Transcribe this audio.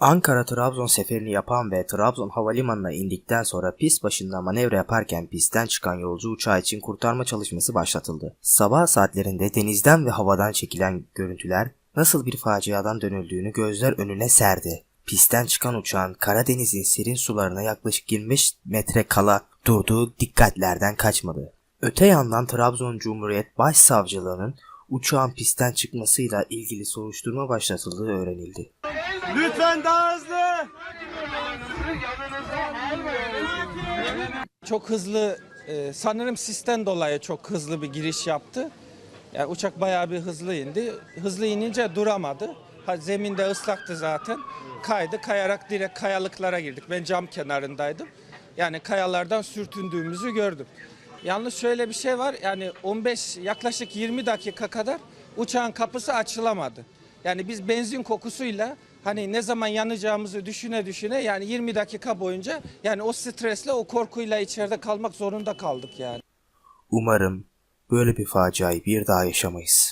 Ankara-Trabzon seferini yapan ve Trabzon havalimanına indikten sonra pist başında manevra yaparken pistten çıkan yolcu uçağı için kurtarma çalışması başlatıldı. Sabah saatlerinde denizden ve havadan çekilen görüntüler nasıl bir faciadan dönüldüğünü gözler önüne serdi. Pistten çıkan uçağın Karadeniz'in serin sularına yaklaşık 25 metre kala durduğu dikkatlerden kaçmadı. Öte yandan Trabzon Cumhuriyet Başsavcılığı'nın uçağın pistten çıkmasıyla ilgili soruşturma başlatıldığı öğrenildi. Lütfen daha hızlı. Çok hızlı, sanırım sisten dolayı çok hızlı bir giriş yaptı. Yani uçak bayağı bir hızlı indi. Hızlı inince duramadı. Zeminde ıslaktı zaten. Kaydı, kayarak direkt kayalıklara girdik. Ben cam kenarındaydım. Yani kayalardan sürtündüğümüzü gördüm. Yalnız şöyle bir şey var. Yani yaklaşık 20 dakika kadar uçağın kapısı açılamadı. Yani biz benzin kokusuyla hani ne zaman yanacağımızı düşüne yani 20 dakika boyunca yani o stresle, o korkuyla içeride kalmak zorunda kaldık yani. Umarım böyle bir faciayı bir daha yaşamayız.